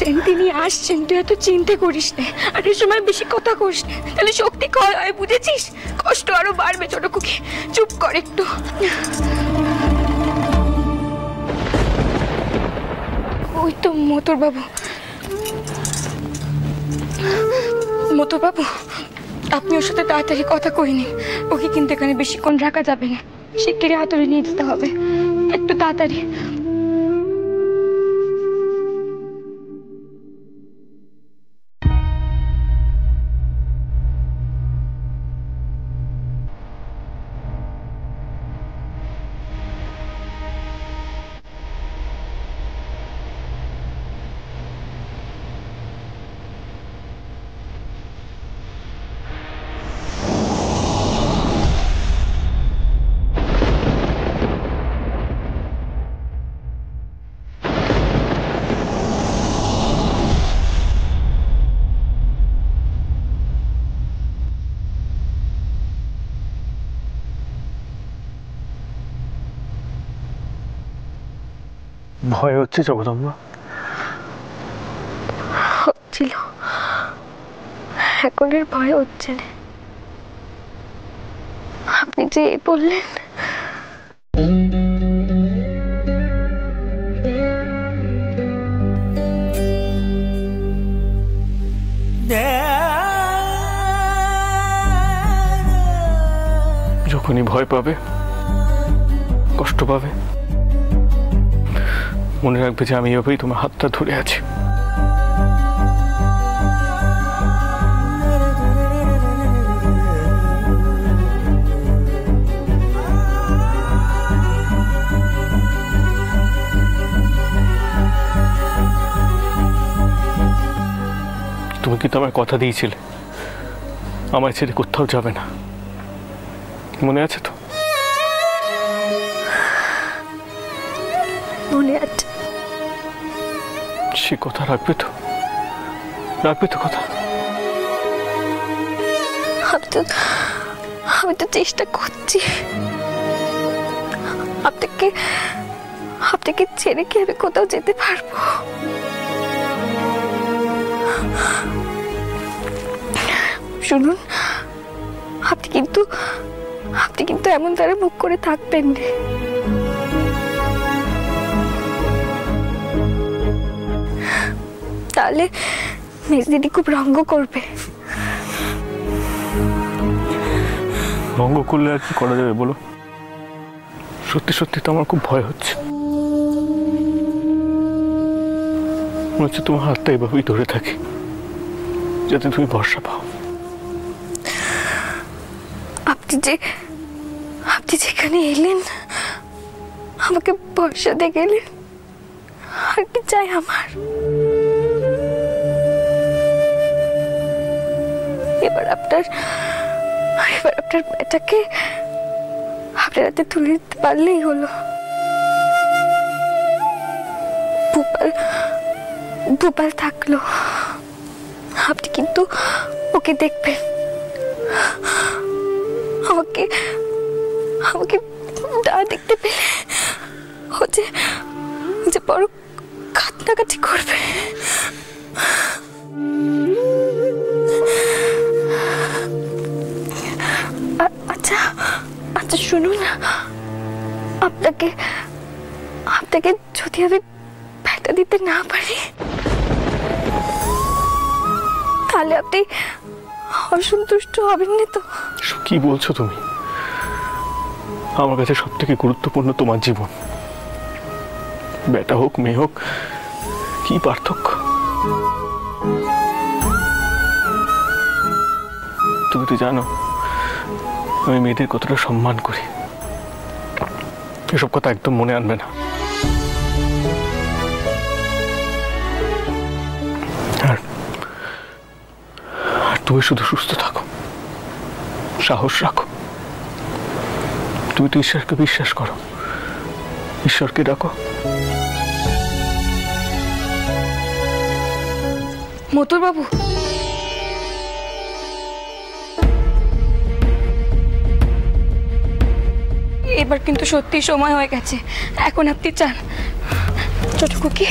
আসছেন, তিনি আসছেন, তুই এত চিন্তা করিস না। আর এই সময় বেশি কথা করিস না, তাহলে শক্তি ক্ষয় হয়, বুঝেছিস? কষ্ট আরো বাড়বে। ছোট খুকি চুপ কর একটু। ওই তো মোতর বাবু। মোতর বাবু, আপনি ওর সাথে তাড়াতাড়ি কথা কই নিন। ওকে কিন্তু এখানে বেশিক্ষণ রাখা যাবে না, শিগগিরই হাতুড়ি নিয়ে যেতে হবে, একটু তাড়াতাড়ি। ভয় হচ্ছে জগদম্বা? হচ্ছিল, এখন আর ভয় হচ্ছে না। আপনি যে বললেন যখনই ভয় পাবে, কষ্ট পাবে, মনে রাখবে যে আমি এভাবেই তোমার হাতটা ধরে আছি। তুমি কিন্তু আমার কথা দিয়েছিলে আমার ছেড়ে কোথাও যাবে না, মনে আছে তো? মনে আছে। সে কথা রাখবে তো? রাখবে তো কথা? আমি তো চেষ্টা করছি। আপনাকে ছেড়ে কি আমি কোথাও যেতে পারবো? শুনুন, আপনি কিন্তু এমন তারা মুখ করে থাকবেন না। তাহলে মেজদিদি খুব রঙ্গ করবে। রঙ্গ করলে আর কি করা যাবে বলো? সত্যি সত্যি তো আমার খুব ভয় হচ্ছে। মনে হচ্ছে তোমার হাতটা এভাবেই ধরে থাকি যাতে তুমি ভরসা পাও। আপনি যেখানে এলেন, আমাকে ভরসা দিয়ে গেলেন, আর কি চাই আমার? এবার আপনার বেটাকে আপনার হাতে তুলে দিতে পারলেই হলো। ভূপাল থাকলো, আপনি কিন্তু ওকে দেখবেন। আমাকে দেখতে পেলে ও যে বড় কান্নাকাটি করবে। আচ্ছা শুনুন, আপনাকে যদি আমি ব্যথা দিতে না পারি তাহলে আপনি অসন্তুষ্ট হবেন না তো? কি বলছো তুমি? আমার কাছে সব থেকে গুরুত্বপূর্ণ তোমার জীবন। বেটা হোক মেয়ে হোক, কি পার্থক্য? তুমি তো জানো আমি মেয়েদের কতটা সম্মান করি। এসব কথা একদম মনে আনবে না। আর তুমি শুধু সুস্থ থাকো, সাহস রাখো। তুমি তো ঈশ্বরকে বিশ্বাস করো, ঈশ্বরকে ডাকো। মতুর বাবু, এবার কিন্তু সত্যি সময় হয়ে গেছে। এখন আপনি চান ছোট খুকি,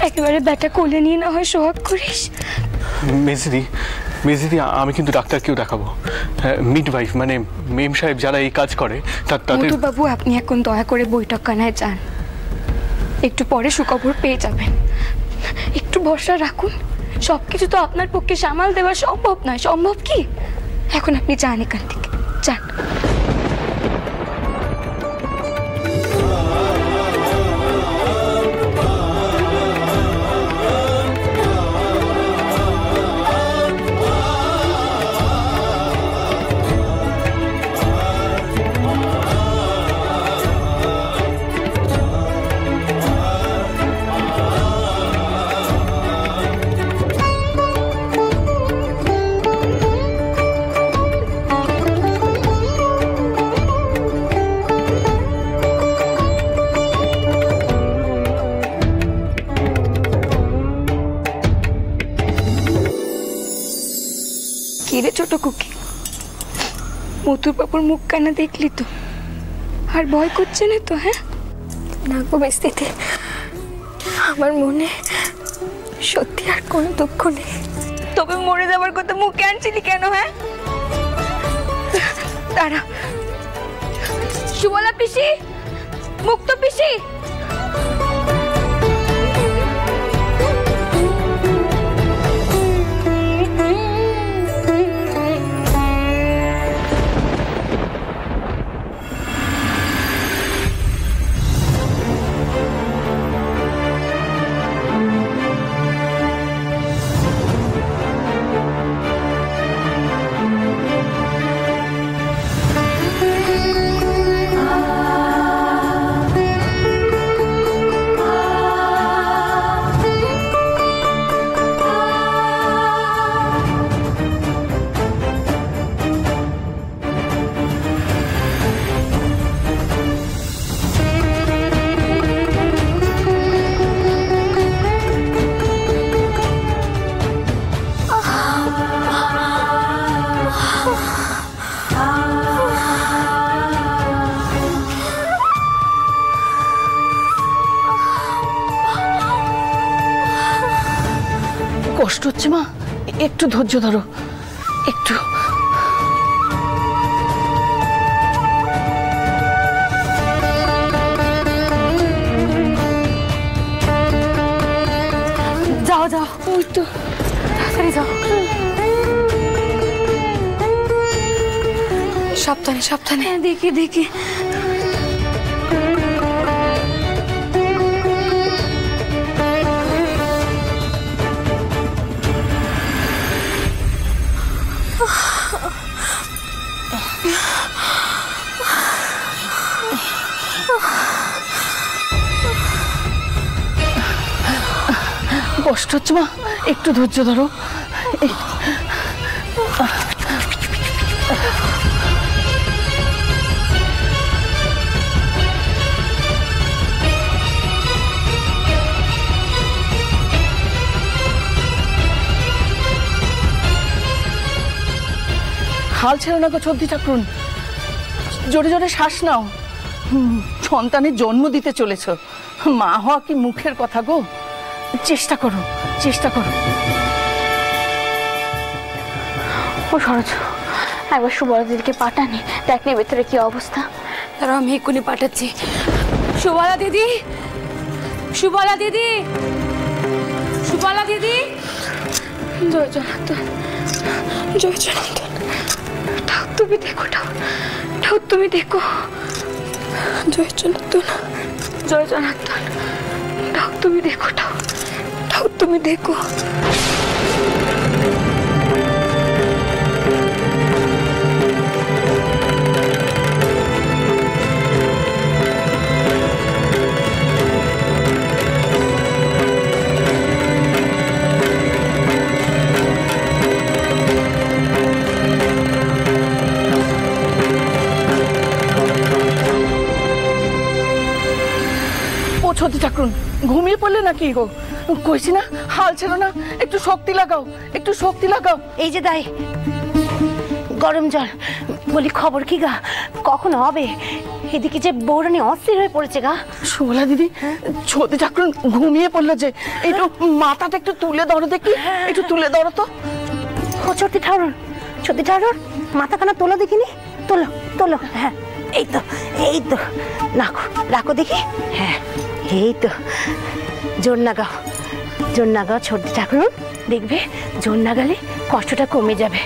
একেবারে ব্যাটা কোলে নিয়ে না হয় সোহাগ করিস। মেজদি মেজদি, আমি কিন্তু ডাক্তারকেও দেখাবো, মিডওয়াইফ মানে মেম সাহেব যারা এই কাজ করে তাদের। বাবু, আপনি এখন দয়া করে বৈঠকখানায় যান, একটু পরে সুখবর পেয়ে যাবেন। একটু ভরসা রাখুন, সবকিছু তো আপনার পক্ষে সামাল দেওয়া সম্ভব নয়। সম্ভব কি? এখন আপনি যান এখান থেকে, যান। কিরে ছোট কুকি, মথুর বাবুর মুখ কানা দেখলি তো? আর ভয় করছে না তো? হ্যাঁ না গো বেস্তিতে, আমার মনে সত্যি আর কোনো দুঃখ নেই। তবে মরে যাবার কথা মুখে আনছিলি কেন? হ্যাঁ তারা সুবলা পিসি, মুক্ত পিসি, কষ্ট হচ্ছে মা, একটু ধৈর্য ধরো, একটু। যাও যাও, ওই তো তাড়াতাড়ি যাও। সাবধানে সাবধানে, দেখি দেখি। কষ্ট হচ্ছে মা, একটু ধৈর্য ধরো। হাল ছেড়ে না গো চলতি ঠাকুরুন, জোরে জোরে শ্বাস নাও। সন্তানের জন্ম দিতে চলেছ, মা হওয়া কি মুখের কথা গো? চেষ্টা করো, চেষ্টা করো। ও সরোজ, একবার সুবলা দিদিকে পাঠানি, দেখনি ভেতরে কি অবস্থা। তারা আমি এক্ষুনি পাঠাচ্ছি। সুবলা দিদি, সুবলা দিদি, সুবলা দিদি। জয় জনার্দন, জয় জনার্দন। ঠাকুর তুমি দেখো, ঠাকুর তুমি দেখো। জয় জনার্দন, জয় জনার্দন। ঠাকুর তুমি দেখো, ঠাকুর তুমি দেখো। সত্যি ঠাকুরুন, ঘুমিয়ে পড়লে নাকি গো? কইছি না হাল ছেড়ো না, একটু শক্তি লাগাও, একটু শক্তি লাগাও। এই যে দাই গরম জল, বলি খবর কি গা, কখন হবে? এদিকে যে বৌরানী অস্থির হয়ে পড়েছে গা। সুবলা দিদি, সতী ঠাকুরন ঘুমিয়ে পড়লো যে, একটু মাথাটা একটু তুলে ধরো দেখি, একটু তুলে ধরো তো। ও সতী ঠাকুর, মাথাখানা তোলো দেখিনি, তোলো তোলো। হ্যাঁ এই তো, এই তো, রাখো রাখো দেখি। হ্যাঁ এই তো, জোর নাগাও, জোর নাগাও সতী ঠাকুর, দেখবে জোর নাগালে কষ্টটা কমে যাবে।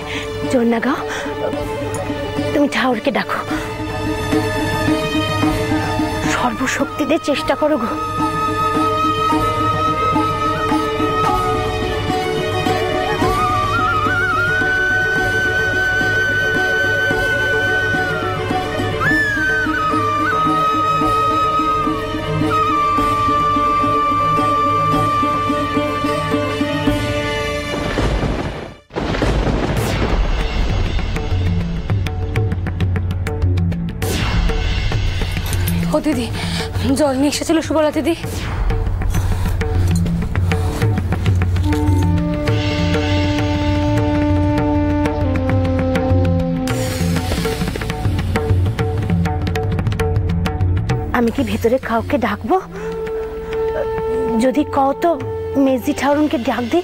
জোর নাগাও, তুমি ঠাকুরকে ডাকো, সর্বশক্তি দিয়ে চেষ্টা করো গো। ও দিদি, জল নিয়ে এসেছিল সুবলা দিদি। আমি কি ভেতরে কাউকে ডাকবো? যদি কও তো মেজি ঠাকুরকে ডাক দে।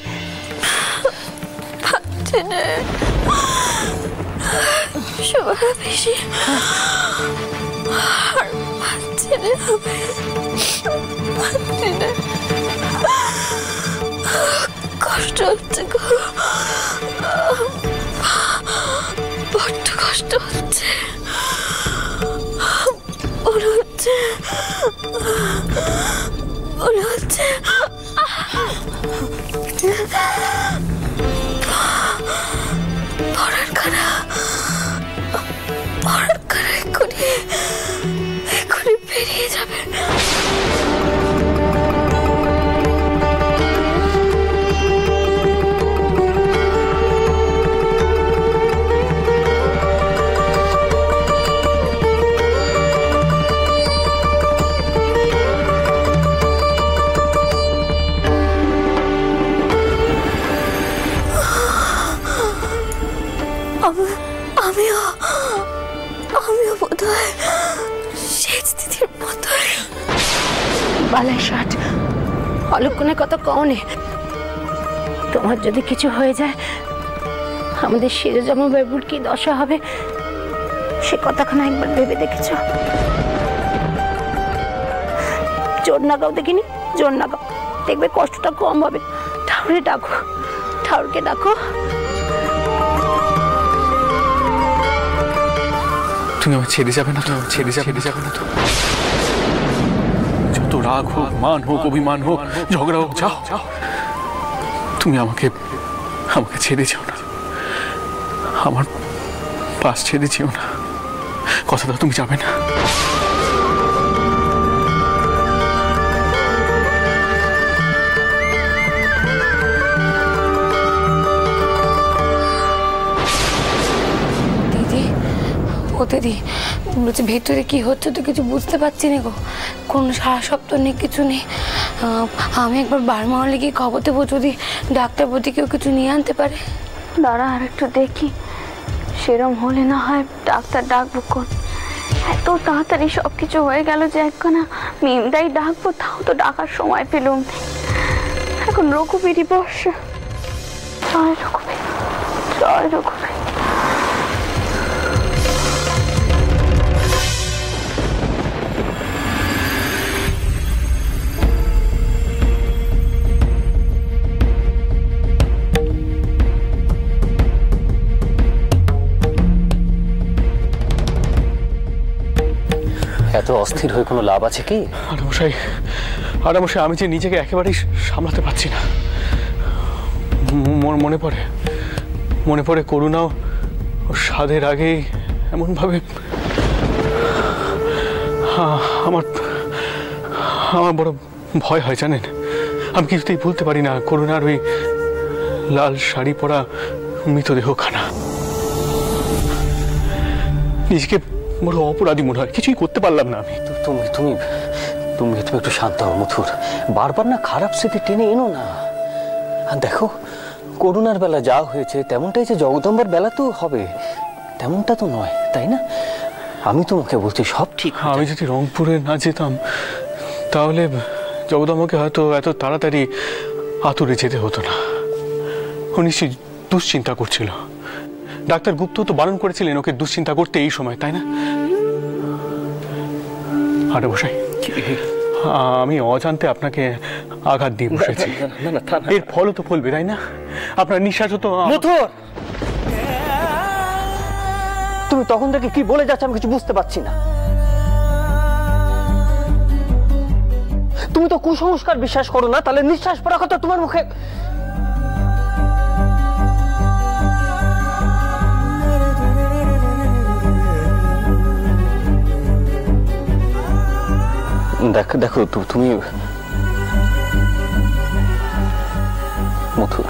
সুবলা পিসি, কষ্ট হচ্ছে গো, বড্ড কষ্ট হচ্ছে। মনে হচ্ছে পড়ার খানা এক্ষুনি বেরিয়ে যাবে। আমিও বোধহয় সেই স্থিতির মতোই। বালাই ষাট, অলক্ষণের কথা কওনে। তোমার যদি কিছু হয়ে যায়, আমাদের শিরোজামা বাবুর কি দশা হবে সে কথাখানা একবার ভেবে দেখেছ? জোর নাগাও দেখিনি, জোর নাগাও, দেখবে কষ্টটা কম হবে। ঠাকুরে ডাকো, ঠাকুরকে ডাকো। তুমি আমার ছেড়ে যাবে না তো? ছেড়ে যাবে না তো? যত রাগ হোক, মান হোক, অভিমান হোক, ঝগড়া হোক, যাও, তুমি আমাকে ছেড়ে যাও না। আমার পাশ ছেড়ে যেও না। কথা দাও তুমি যাবে না। ও দিদি বলছি, ভেতরে কি হচ্ছে তো কিছু বুঝতে পারছি না গো, কোনো সারা শব্দ নেই, কিছু নেই। আমি একবার বারমহলে গিয়ে খবর দেবো, যদি ডাক্তার প্রতি কেউ কিছু নিয়ে আনতে পারে। দাঁড়া আর একটু দেখি, সেরম হলে না হয় ডাক্তার ডাকবো। কোন এত তাড়াতাড়ি সব কিছু হয়ে গেল যে একখানা মিমদাই ডাকবো, তাও তো ডাকার সময় পেলুম। এখন রঘুবীরই বর্ষা। জয় রঘুবীর, জয় রঘুবীর। এত অস্থির হয়ে কোনো লাভ আছে কি? আরামশাই, আমি যে নিজেকে একেবারেই সামলাতে পারছি না। মনে পড়ে করুণাও স্বাদের আগেই এমনভাবে আমার বড় ভয় হয় জানেন। আমি কিছুতেই ভুলতে পারি না করুণার ওই লাল শাড়ি পরা মৃতদেহখানা। নিজেকে বড় অপরাধী মনে হয়, কিছুই করতে পারলাম না আমি। তুমি তুমি তুমি একটু শান্ত হও মথুর। বারবার না খারাপ স্মৃতি টেনে এনো না। আর দেখো, করুণার বেলা যা হয়েছে তেমনটাই যে জগদম্বার বেলা তো হবে তেমনটা তো নয়, তাই না? আমি তোমাকে বলছি সব ঠিক। আমি যদি রংপুরে না যেতাম তাহলে জগদম্বাকে হয়তো এত তাড়াতাড়ি আতুরে যেতে হতো না। ও নিশ্চয়ই দুশ্চিন্তা করছিল। ডাক্তার গুপ্ত তো বারণ করেছিলেন ওকে দুশ্চিন্তা করতে এই সময়, তাই না? আরে বসাই, আমি অজান্তে আপনাকে আঘাত দিয়ে বসেছি। এর ফলও তো ফলবে, তাই না? আপনার নিঃশ্বাসও তো। তুমি তখন থেকে কি বলে যাচ্ছ আমি কিছু বুঝতে পারছি না। তুমি তো কুসংস্কার বিশ্বাস করো না, তাহলে নিঃশ্বাস পড়া কথা তোমার মুখে। দেখো দেখো তুমি মথুর,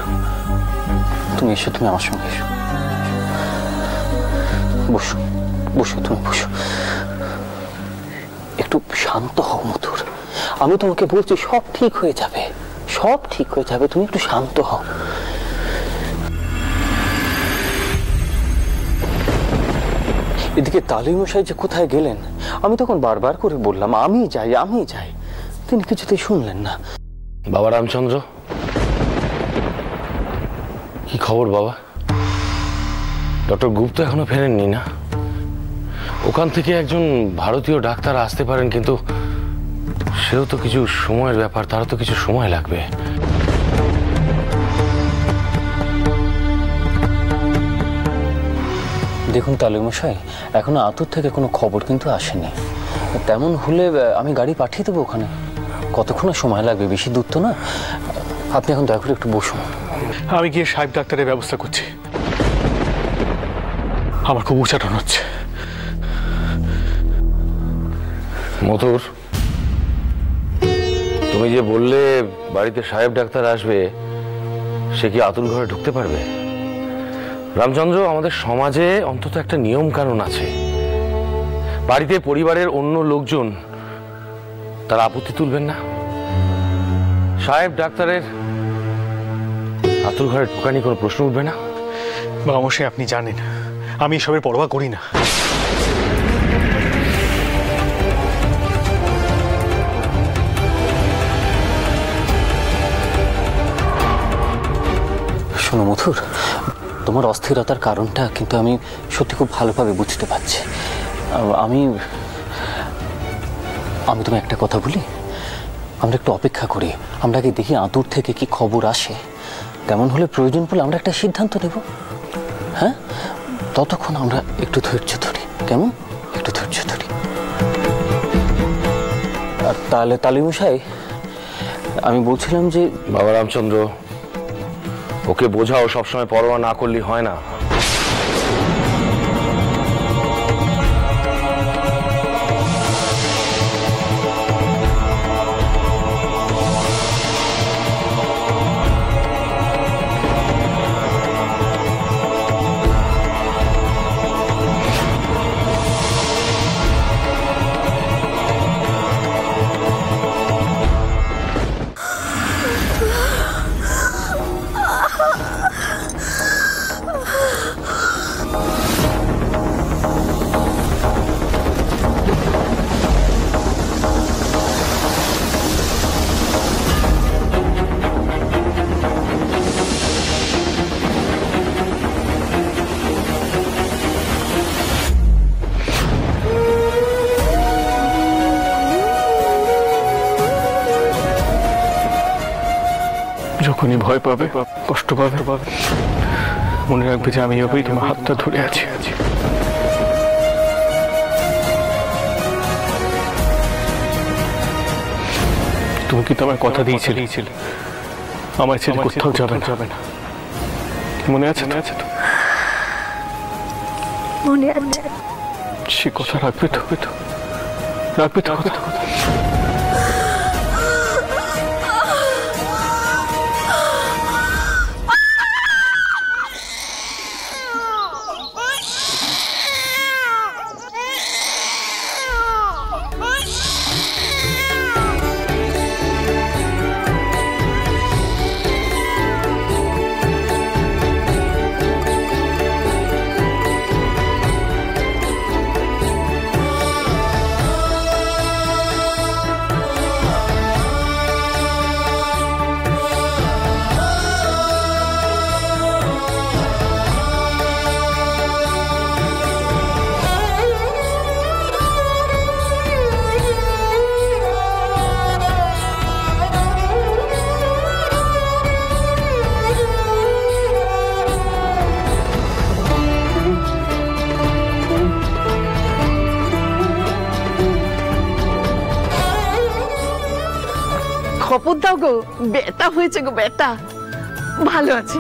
তুমি এসো, তুমি আমার সঙ্গে এসো। বসো বসো, তুমি বসো। একটু শান্ত হও মথুর, আমি তোমাকে বলছি সব ঠিক হয়ে যাবে, সব ঠিক হয়ে যাবে, তুমি একটু শান্ত হও। এদিকে তালুই মশাই যে কোথায় গেলেন, আমি তখন বারবার করে বললাম আমি যাই আমি যাই, তিনি কিছুতেই শুনলেন না। বাবা রামচন্দ্র, কি খবর বাবা? ডক্টর গুপ্ত এখনো ফেরেননি না? ওখান থেকে একজন ভারতীয় ডাক্তার আসতে পারেন, কিন্তু সেও তো কিছু সময়ের ব্যাপার, তারও তো কিছু সময় লাগবে। দেখুন তালুই মশাই, এখনো আতুর থেকে কোনো খবর কিন্তু আসেনি। তেমন হলে আমি গাড়ি পাঠিয়ে দেবো ওখানে। কতক্ষণ সময় লাগবে, বেশি দূর তো না। আপনি এখন দয়া করে একটু বসুন। আমি গিয়ে সাহেব ডাক্তারের ব্যবস্থা করছি। আমার খুব উচ্চাটন হচ্ছে। মথুর, তুমি যে বললে বাড়িতে সাহেব ডাক্তার আসবে, সে কি আতুর ঘরে ঢুকতে পারবে? রামচন্দ্র, আমাদের সমাজে অন্তত একটা নিয়ম কানুন আছে। বাড়িতে পরিবারের অন্য লোকজন তারা আপত্তি তুলবেন না। সাহেব ডাক্তারের আতুর ঘরে ঢোকানি কোনো প্রশ্ন উঠবে না। বাবা মশাই, আপনি জানেন আমি এসবের পরোয়া করি না। শোনো মথুর, তোমার অস্থিরতার কারণটা কিন্তু আমি সত্যি খুব ভালোভাবে বুঝতে পারছি। আমি আমি তোমায় একটা কথা বলি, আমরা একটু অপেক্ষা করি, আমরা কি দেখি আতুর থেকে কি খবর আসে। তেমন হলে প্রয়োজন পড়লে আমরা একটা সিদ্ধান্ত নেব। হ্যাঁ, ততক্ষণ আমরা একটু ধৈর্য ধরি, কেমন? একটু ধৈর্য ধরি। আর তাহলে তালুই মশাই, আমি বলছিলাম যে বাবা রামচন্দ্র, ওকে বোঝাও সবসময় পরোয়া না করলে হয় না। যখনই ভয় পাবে, কষ্ট পাবে, মনে রাখবে যে আমি এভাবেই তোমার হাতটা ধরে আছি। তুমি কিন্তু আমার কথা দিয়েছিলে আমার ছেলে কোথাও যাবে না। মনে আছে না? মনে আছে। সে কথা রাখবে তো? রাখবে তো কথা? খবর দাও গো, বেটা হয়েছে গো, বেটা। ভালো আছি।